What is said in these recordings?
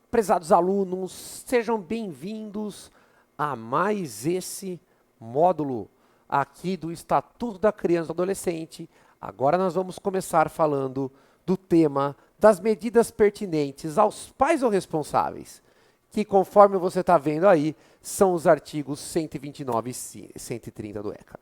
Prezados alunos, sejam bem-vindos a mais esse módulo aqui do Estatuto da Criança e do Adolescente. Agora nós vamos começar falando do tema das medidas pertinentes aos pais ou responsáveis, que conforme você está vendo aí, são os artigos 129 e 130 do ECA.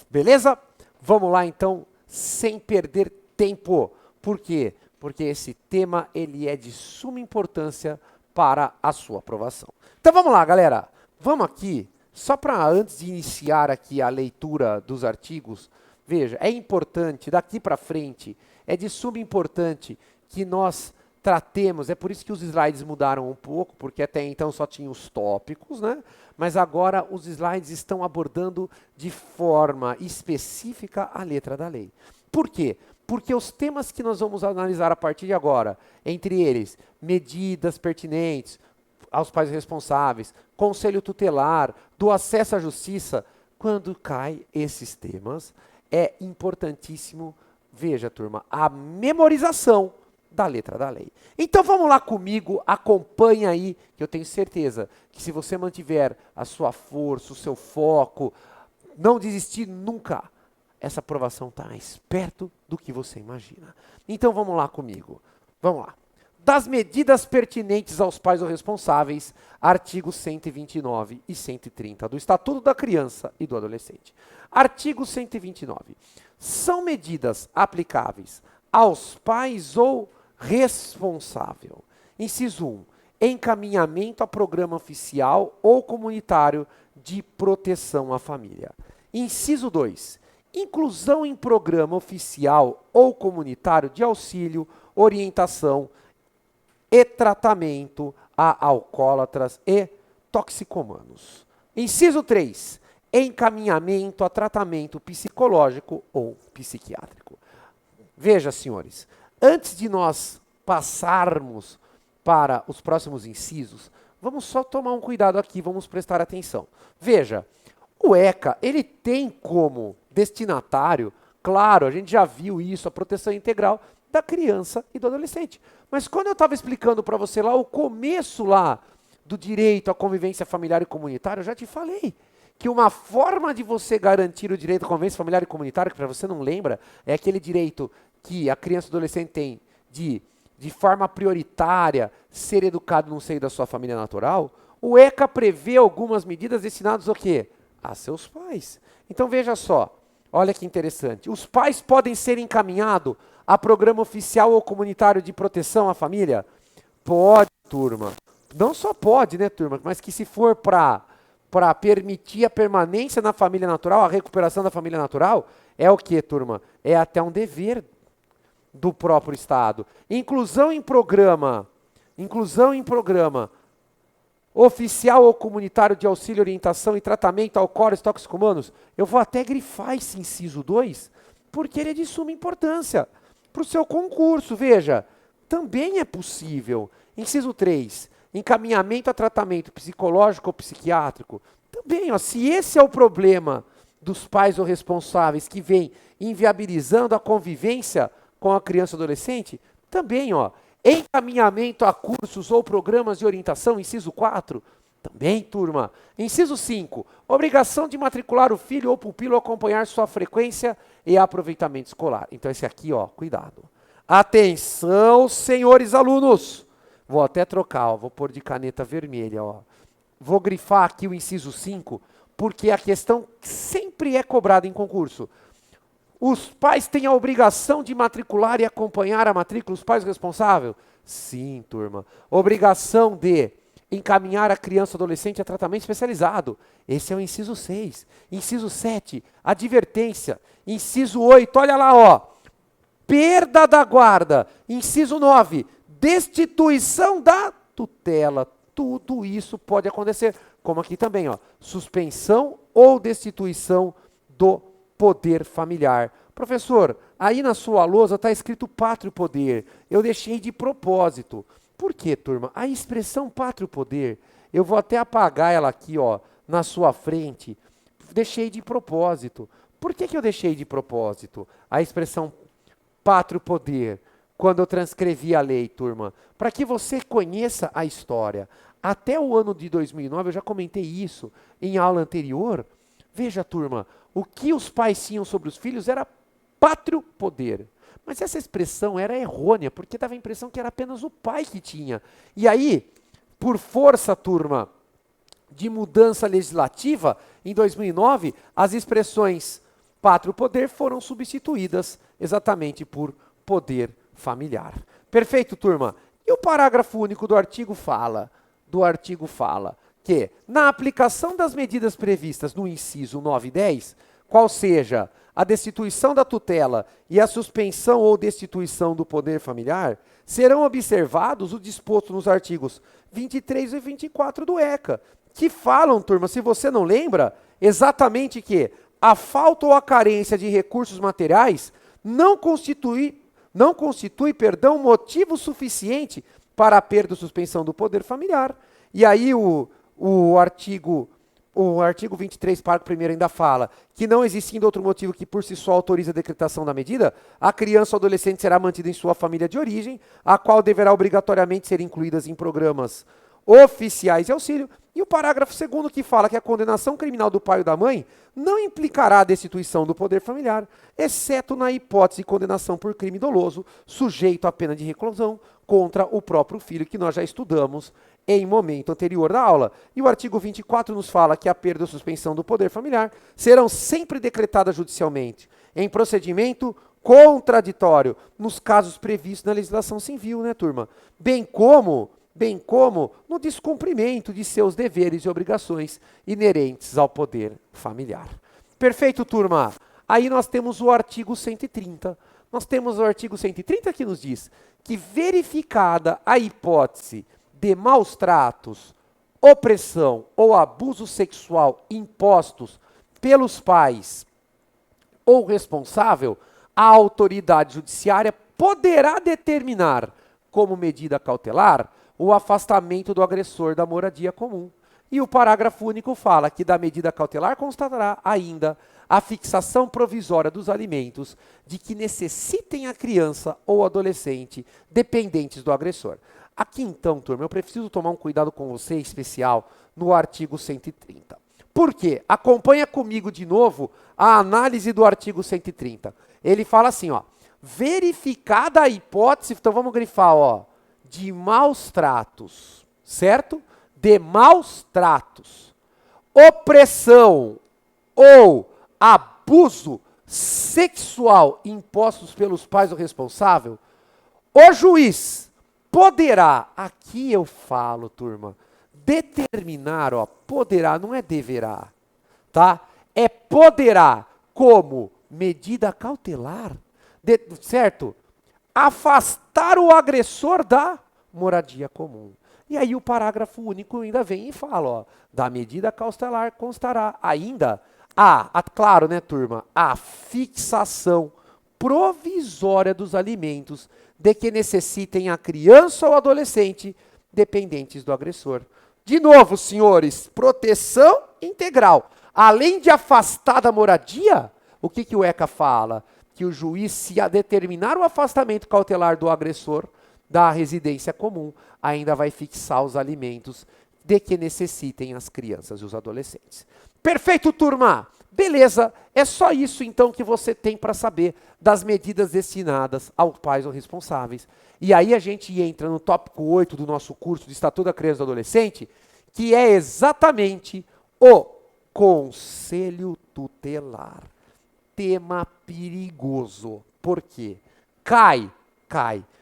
Beleza? Vamos lá então, sem perder tempo. Por quê? Porque esse tema ele é de suma importância para a sua aprovação. Então vamos lá, galera. Vamos aqui, só para antes de iniciar aqui a leitura dos artigos, veja, é importante, daqui para frente, é de suma importância que nós tratemos, é por isso que os slides mudaram um pouco, porque até então só tinha os tópicos, né? Mas agora os slides estão abordando de forma específica a letra da lei. Por quê? Porque os temas que nós vamos analisar a partir de agora, entre eles, medidas pertinentes aos pais responsáveis, conselho tutelar, do acesso à justiça, quando cai esses temas, é importantíssimo, veja turma, a memorização da letra da lei. Então vamos lá comigo, acompanha aí, que eu tenho certeza que se você mantiver a sua força, o seu foco, não desistir nunca, essa aprovação está mais perto do que você imagina. Então vamos lá comigo. Vamos lá. Das medidas pertinentes aos pais ou responsáveis, artigos 129 e 130 do Estatuto da Criança e do Adolescente. Artigo 129. São medidas aplicáveis aos pais ou responsável. Inciso 1. Encaminhamento a programa oficial ou comunitário de proteção à família. Inciso 2. Inclusão em programa oficial ou comunitário de auxílio, orientação e tratamento a alcoólatras e toxicomanos. Inciso 3. Encaminhamento a tratamento psicológico ou psiquiátrico. Veja, senhores, antes de nós passarmos para os próximos incisos, vamos só tomar um cuidado aqui, vamos prestar atenção. Veja, o ECA, ele tem como destinatário, claro, a gente já viu isso, a proteção integral da criança e do adolescente. Mas quando eu estava explicando para você lá, o começo lá do direito à convivência familiar e comunitária, eu já te falei que uma forma de você garantir o direito à convivência familiar e comunitária, que para você não lembra, é aquele direito que a criança e o adolescente tem de forma prioritária, ser educado no seio da sua família natural. O ECA prevê algumas medidas destinadas ao quê? A seus pais. Então veja só, olha que interessante. Os pais podem ser encaminhados a programa oficial ou comunitário de proteção à família? Pode, turma. Não só pode, né, turma, mas que se for para permitir a permanência na família natural, a recuperação da família natural, é o que, turma? É até um dever do próprio Estado. Inclusão em programa oficial ou comunitário de auxílio, orientação e tratamento a alcoólatras e toxicomanos, eu vou até grifar esse inciso 2, porque ele é de suma importância para o seu concurso. Veja, também é possível. Inciso 3, encaminhamento a tratamento psicológico ou psiquiátrico. Também, ó, se esse é o problema dos pais ou responsáveis que vem inviabilizando a convivência com a criança e adolescente, também, ó, encaminhamento a cursos ou programas de orientação, inciso 4, também, turma. Inciso 5, obrigação de matricular o filho ou pupilo, acompanhar sua frequência e aproveitamento escolar. Então esse aqui, ó, cuidado. Atenção, senhores alunos. Vou até trocar, ó, vou pôr de caneta vermelha, ó. Vou grifar aqui o inciso 5, porque a questão sempre é cobrada em concurso. Os pais têm a obrigação de matricular e acompanhar a matrícula, os pais responsáveis? Sim, turma. Obrigação de encaminhar a criança ou adolescente a tratamento especializado. Esse é o inciso 6. Inciso 7, advertência. Inciso 8, olha lá, ó. Perda da guarda. Inciso 9, destituição da tutela. Tudo isso pode acontecer. Como aqui também, ó. Suspensão ou destituição do poder familiar. Professor, aí na sua lousa está escrito pátrio poder. Eu deixei de propósito. Por quê, turma? A expressão pátrio poder, eu vou até apagar ela aqui, ó, na sua frente. Deixei de propósito. Por que eu deixei de propósito a expressão pátrio poder? quando eu transcrevi a lei, turma, para que você conheça a história. Até o ano de 2009, eu já comentei isso em aula anterior. Veja, turma, o que os pais tinham sobre os filhos era pátrio poder. Mas essa expressão era errônea, porque dava a impressão que era apenas o pai que tinha. E aí, por força, turma, de mudança legislativa, em 2009, as expressões pátrio poder foram substituídas exatamente por poder familiar. Perfeito, turma? E o parágrafo único do artigo fala que, na aplicação das medidas previstas no inciso 9 e 10, qual seja a destituição da tutela e a suspensão ou destituição do poder familiar, serão observados o disposto nos artigos 23 e 24 do ECA, que falam, turma, se você não lembra, exatamente que a falta ou a carência de recursos materiais não constitui, motivo suficiente para a perda ou suspensão do poder familiar. E aí o artigo 23, parágrafo 1º ainda fala que não existindo outro motivo que por si só autorize a decretação da medida, a criança ou adolescente será mantida em sua família de origem, a qual deverá obrigatoriamente ser incluídas em programas oficiais de auxílio. E o parágrafo 2º que fala que a condenação criminal do pai ou da mãe não implicará a destituição do poder familiar, exceto na hipótese de condenação por crime doloso, sujeito à pena de reclusão contra o próprio filho, que nós já estudamos em momento anterior da aula. E o artigo 24 nos fala que a perda ou suspensão do poder familiar serão sempre decretadas judicialmente, em procedimento contraditório, nos casos previstos na legislação civil, né, turma? Bem como no descumprimento de seus deveres e obrigações inerentes ao poder familiar. Perfeito, turma? Aí nós temos o artigo 130. Nós temos o artigo 130 que nos diz que, verificada a hipótese de maus tratos, opressão ou abuso sexual impostos pelos pais ou responsável, a autoridade judiciária poderá determinar como medida cautelar o afastamento do agressor da moradia comum. E o parágrafo único fala que da medida cautelar constará ainda a fixação provisória dos alimentos de que necessitem a criança ou adolescente dependentes do agressor. Aqui então, turma, eu preciso tomar um cuidado com você especial no artigo 130. Por quê? Acompanha comigo de novo a análise do artigo 130. Ele fala assim, ó, verificada a hipótese, então vamos grifar, ó, de maus tratos, certo? De maus tratos, opressão ou abuso sexual impostos pelos pais ou responsável, o juiz poderá, aqui eu falo, turma, determinar, ó, poderá, não é deverá, tá? É poderá, como medida cautelar, certo? Afastar o agressor da moradia comum. E aí o parágrafo único ainda vem e fala, ó, da medida cautelar constará ainda claro, né, turma, a fixação provisória dos alimentos de que necessitem a criança ou adolescente dependentes do agressor. De novo, senhores, proteção integral. Além de afastar da moradia, o que o ECA fala? Que o juiz, se determinar o afastamento cautelar do agressor da residência comum, ainda vai fixar os alimentos de que necessitem as crianças e os adolescentes. Perfeito, turma? Beleza, é só isso então que você tem para saber das medidas destinadas aos pais ou responsáveis. E aí a gente entra no tópico 8 do nosso curso de Estatuto da Criança e do Adolescente, que é exatamente o Conselho Tutelar. Tema perigoso. Por quê? Cai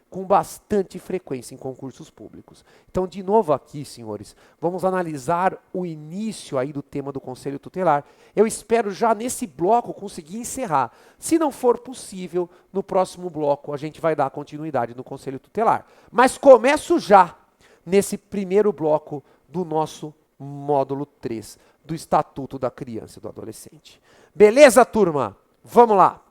com bastante frequência em concursos públicos. Então, de novo aqui, senhores, vamos analisar o início aí do tema do Conselho Tutelar. Eu espero já nesse bloco conseguir encerrar. Se não for possível, no próximo bloco a gente vai dar continuidade no Conselho Tutelar. Mas começo já nesse primeiro bloco do nosso módulo 3, do Estatuto da Criança e do Adolescente. Beleza, turma? Vamos lá.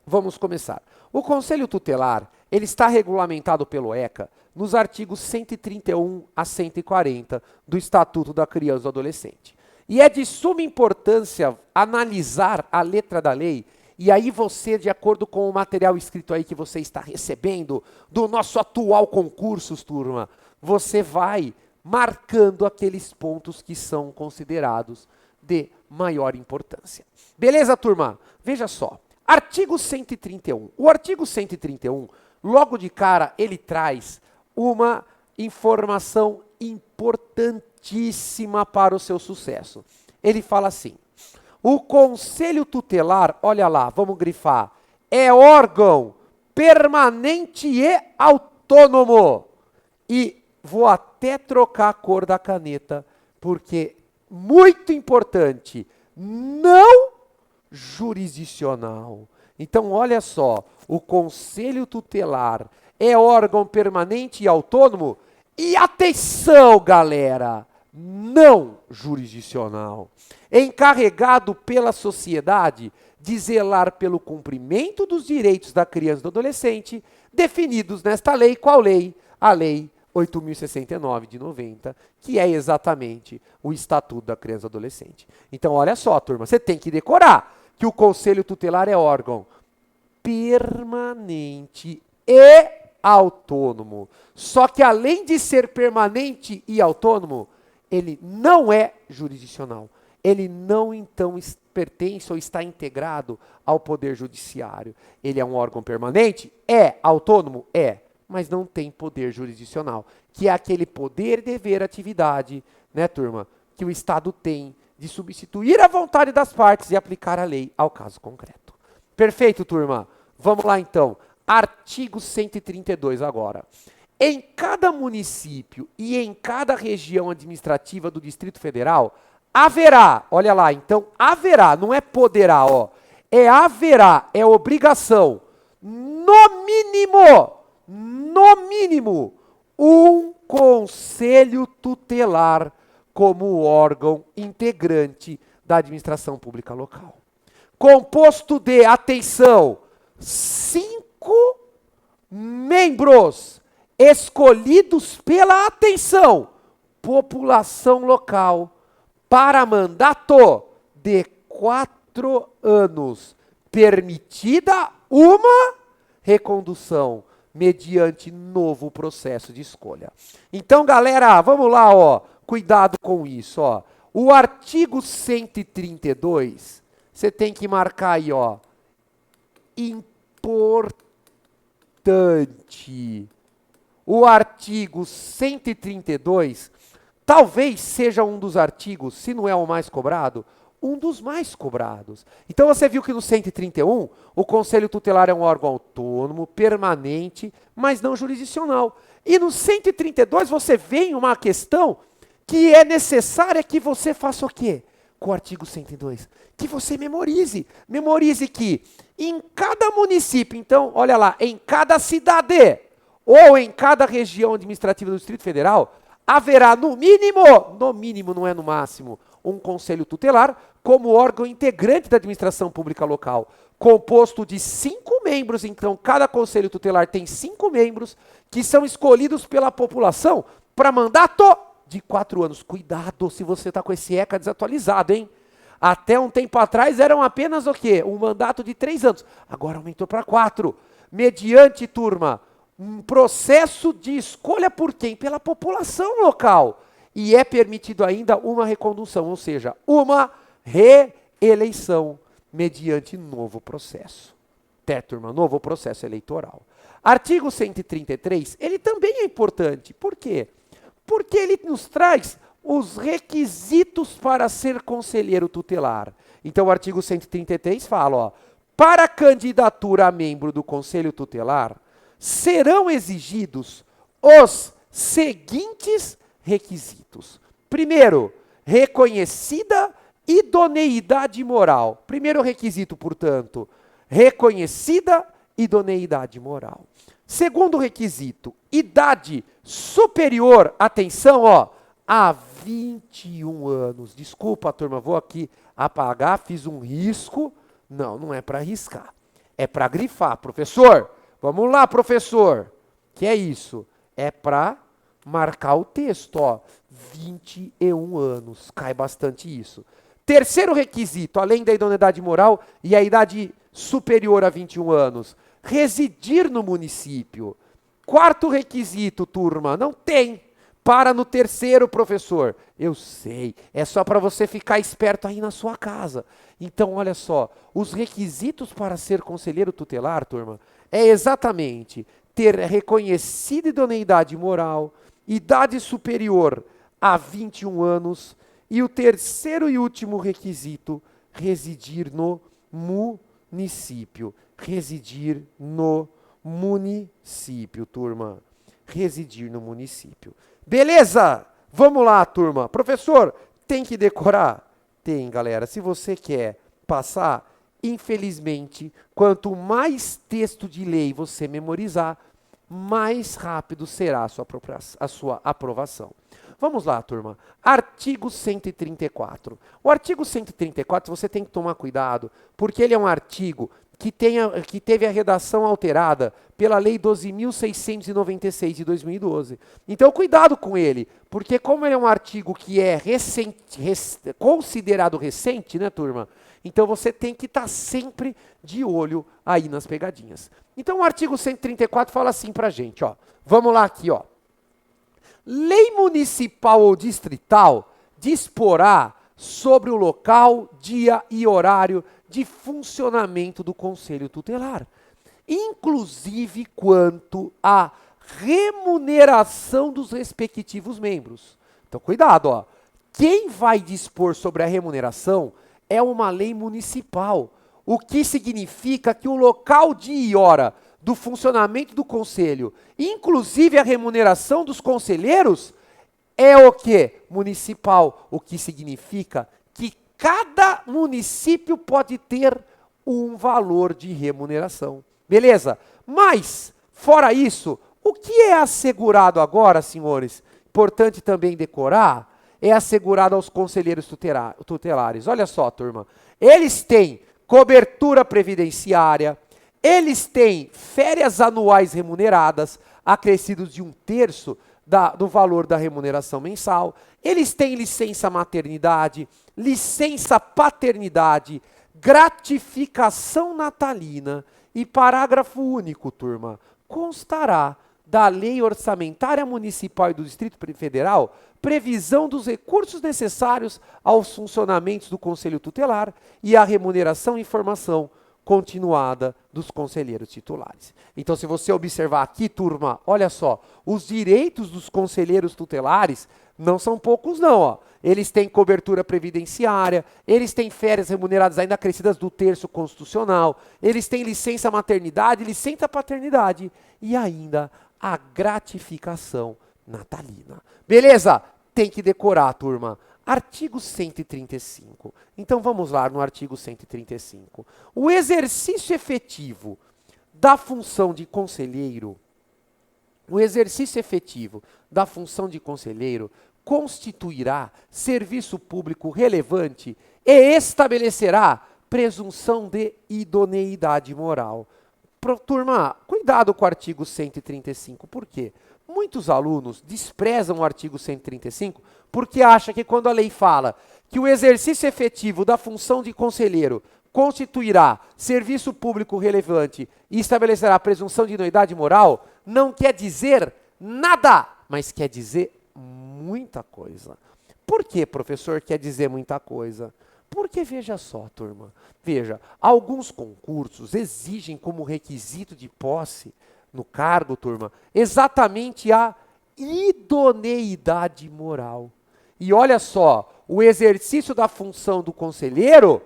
Vamos começar. O Conselho Tutelar, ele está regulamentado pelo ECA nos artigos 131 a 140 do Estatuto da Criança e do Adolescente. E é de suma importância analisar a letra da lei E aí você, de acordo com o material escrito aí que você está recebendo do nosso atual concurso, turma, você vai marcando aqueles pontos que são considerados de maior importância. Beleza, turma? Veja só. Artigo 131. O artigo 131, logo de cara, ele traz uma informação importantíssima para o seu sucesso. Ele fala assim: o Conselho Tutelar, olha lá, vamos grifar, é órgão permanente e autônomo. E vou até trocar a cor da caneta, porque muito importante, não jurisdicional. Então, olha só, o Conselho Tutelar é órgão permanente e autônomo e, atenção, galera, não jurisdicional. Encarregado pela sociedade de zelar pelo cumprimento dos direitos da criança e do adolescente, definidos nesta lei. Qual lei? A Lei 8.069 de 90, que é exatamente o Estatuto da Criança e do Adolescente. Então, olha só, turma, você tem que decorar que o Conselho Tutelar é órgão permanente e autônomo. Só que, além de ser permanente e autônomo, ele não é jurisdicional. Ele não, então, pertence ou está integrado ao Poder Judiciário. Ele é um órgão permanente? É. Autônomo? É. Mas não tem poder jurisdicional, que é aquele poder, dever, atividade, né, turma, que o Estado tem de substituir a vontade das partes e aplicar a lei ao caso concreto. Perfeito, turma? Vamos lá, então. Artigo 132 agora. Em cada município e em cada região administrativa do Distrito Federal, haverá, olha lá, então, haverá, não é poderá, ó, é haverá, é obrigação, no mínimo, um conselho tutelar como órgão integrante da administração pública local. Composto de, atenção, 5 membros escolhidos pela, atenção, população local, para mandato de 4 anos, permitida uma recondução mediante novo processo de escolha. Então, galera, vamos lá, ó, cuidado com isso, ó. O artigo 132, você tem que marcar aí, ó, importante. O artigo 132, talvez seja um dos artigos, se não é o mais cobrado, um dos mais cobrados. Então você viu que no 131, o Conselho Tutelar é um órgão autônomo, permanente, mas não jurisdicional. E no 132 você vê uma questão que é necessária que você faça o quê? Com o artigo 102. Que você memorize. Memorize que em cada município, então, olha lá, em cada cidade ou em cada região administrativa do Distrito Federal, haverá no mínimo não é no máximo, um conselho tutelar como órgão integrante da administração pública local, composto de 5 membros. Então, cada conselho tutelar tem 5 membros que são escolhidos pela população para mandato de 4 anos. Cuidado se você está com esse ECA desatualizado, hein? Até um tempo atrás eram apenas o quê? Um mandato de 3 anos. Agora aumentou para 4. Mediante, turma, um processo de escolha por quem? Pela população local. E é permitido ainda uma recondução, ou seja, uma reeleição mediante novo processo. Turma, novo processo eleitoral. Artigo 133, ele também é importante. Por quê? Porque ele nos traz os requisitos para ser conselheiro tutelar. Então, o artigo 133 fala, ó, para a candidatura a membro do Conselho Tutelar, serão exigidos os seguintes requisitos. Primeiro, reconhecida idoneidade moral. Primeiro requisito, portanto, reconhecida idoneidade moral. Segundo requisito, idade superior, atenção, ó, a 21 anos. Desculpa, turma, vou aqui apagar, fiz um risco. Não, não é para riscar, é para grifar. Professor, vamos lá, professor. Que é isso? É para marcar o texto, ó. 21 anos, cai bastante isso. Terceiro requisito, além da idoneidade moral e a idade superior a 21 anos, residir no município. Quarto requisito, turma, não tem. Para no terceiro, professor. Eu sei, é só para você ficar esperto aí na sua casa. Então, olha só, os requisitos para ser conselheiro tutelar, turma, é exatamente ter reconhecida idoneidade moral, idade superior a 21 anos e o terceiro e último requisito, residir no município. Residir no município, turma. Residir no município. Beleza? Vamos lá, turma. Professor, tem que decorar? Tem, galera. Se você quer passar, infelizmente, quanto mais texto de lei você memorizar, mais rápido será a sua aprovação. Vamos lá, turma. Artigo 134. O artigo 134 você tem que tomar cuidado, porque ele é um artigo que teve a redação alterada pela Lei 12.696 de 2012. Então, cuidado com ele, porque como ele é um artigo que é considerado recente, né, turma? Então, você tem que estar sempre de olho aí nas pegadinhas. Então, o artigo 134 fala assim pra gente, ó. Vamos lá aqui, ó. Lei municipal ou distrital disporá sobre o local, dia e horário de funcionamento do Conselho Tutelar, inclusive quanto à remuneração dos respectivos membros. Então, cuidado, ó. Quem vai dispor sobre a remuneração é uma lei municipal, o que significa que o local, dia e hora do funcionamento do conselho, inclusive a remuneração dos conselheiros, é o quê? Municipal, o que significa que cada município pode ter um valor de remuneração. Beleza? Mas, fora isso, o que é assegurado agora, senhores? Importante também decorar, é assegurado aos conselheiros tutelares. Olha só, turma. Eles têm cobertura previdenciária, eles têm férias anuais remuneradas, acrescidos de 1/3 do valor da remuneração mensal. Eles têm licença maternidade, licença paternidade, gratificação natalina e parágrafo único, turma, constará da Lei Orçamentária Municipal e do Distrito Federal previsão dos recursos necessários aos funcionamentos do Conselho Tutelar e à remuneração e formação continuada dos conselheiros titulares. Então, se você observar aqui, turma, olha só, os direitos dos conselheiros tutelares não são poucos não, ó. Eles têm cobertura previdenciária, eles têm férias remuneradas ainda acrescidas do 1/3 constitucional, eles têm licença maternidade, licença paternidade e ainda a gratificação natalina. Beleza? Tem que decorar, turma. Artigo 135. Então, vamos lá no artigo 135. O exercício efetivo da função de conselheiro, constituirá serviço público relevante e estabelecerá presunção de idoneidade moral. Turma, cuidado com o artigo 135. Por quê? Muitos alunos desprezam o artigo 135 porque acham que quando a lei fala que o exercício efetivo da função de conselheiro constituirá serviço público relevante e estabelecerá a presunção de idoneidade moral, não quer dizer nada, mas quer dizer muita coisa. Por que, professor, quer dizer muita coisa? Porque, veja só, turma, veja, alguns concursos exigem como requisito de posse no cargo, turma, exatamente a idoneidade moral. E olha só, o exercício da função do conselheiro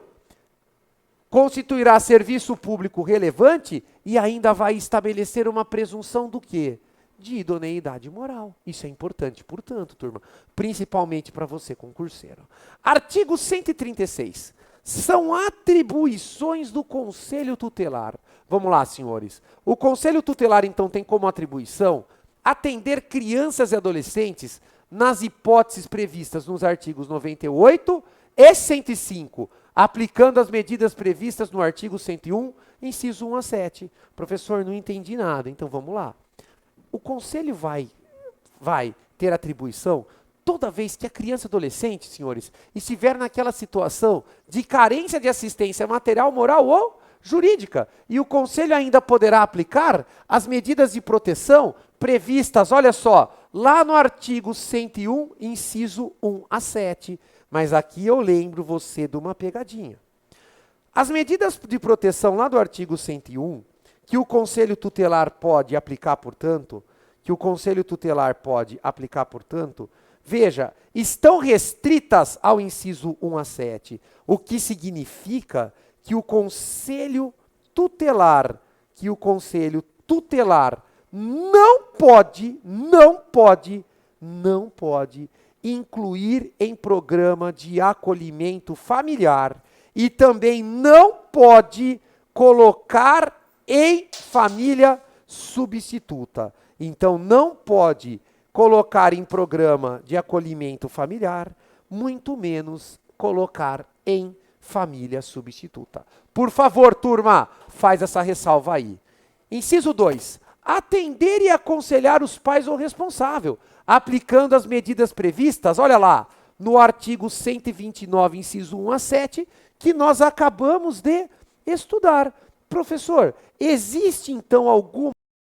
constituirá serviço público relevante e ainda vai estabelecer uma presunção do quê? De idoneidade moral. Isso é importante, portanto, turma, principalmente para você concurseiro. Artigo 136. São atribuições do Conselho Tutelar. Vamos lá, senhores. O Conselho Tutelar, então, tem como atribuição atender crianças e adolescentes nas hipóteses previstas nos artigos 98 e 105, aplicando as medidas previstas no artigo 101, inciso 1 a 7. Professor, não entendi nada, então vamos lá. O Conselho vai ter atribuição toda vez que a criança e adolescente, senhores, estiver naquela situação de carência de assistência material, moral ou jurídica, e o Conselho ainda poderá aplicar as medidas de proteção previstas, olha só, lá no artigo 101, inciso 1 a 7. Mas aqui eu lembro você de uma pegadinha. As medidas de proteção lá do artigo 101, que o Conselho Tutelar pode aplicar, portanto, veja, estão restritas ao inciso 1 a 7, o que significa que o Conselho Tutelar não pode incluir em programa de acolhimento familiar e também não pode colocar em família substituta. Então, não pode colocar em programa de acolhimento familiar, muito menos colocar em família substituta. Por favor, turma, faz essa ressalva aí. Inciso 2. Atender e aconselhar os pais ou responsável, aplicando as medidas previstas, olha lá, no artigo 129, inciso 1 a 7, que nós acabamos de estudar. Professor, existe então alguma